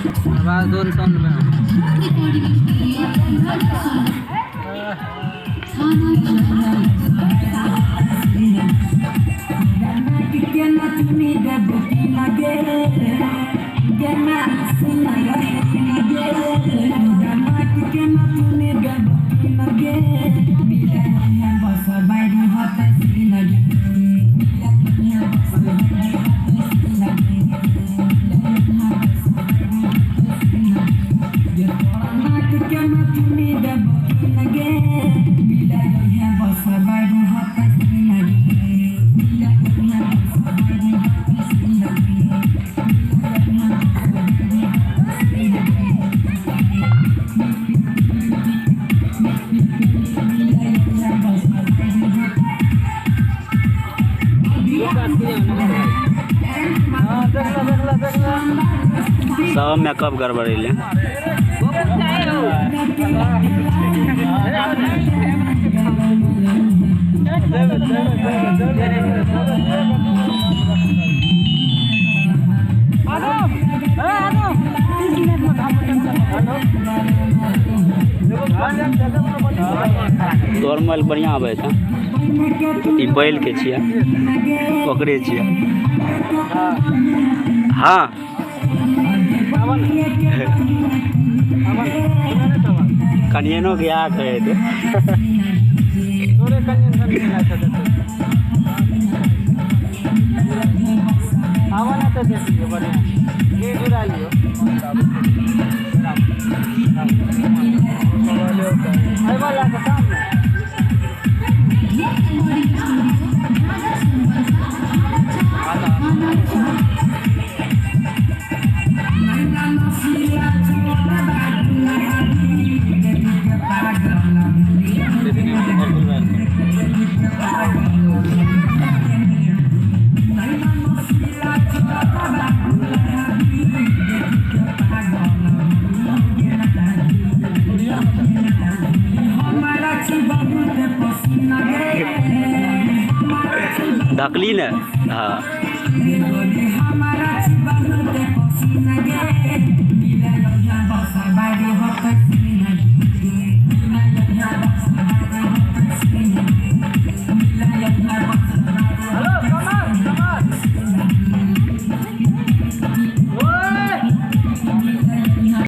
आवाज दोन साउंड में सब मेकअप गड़बड़ेले तोहर मोबाइल बढ़िया आबै छै ई बैल के छियै ओकरे छियै हाँ कनियनो के आ कहे थे तोरे कनियन आवाना तो देखिए बढ़िया ये जुड़ा लियो आई वाला का सामने ढकली ने हाँ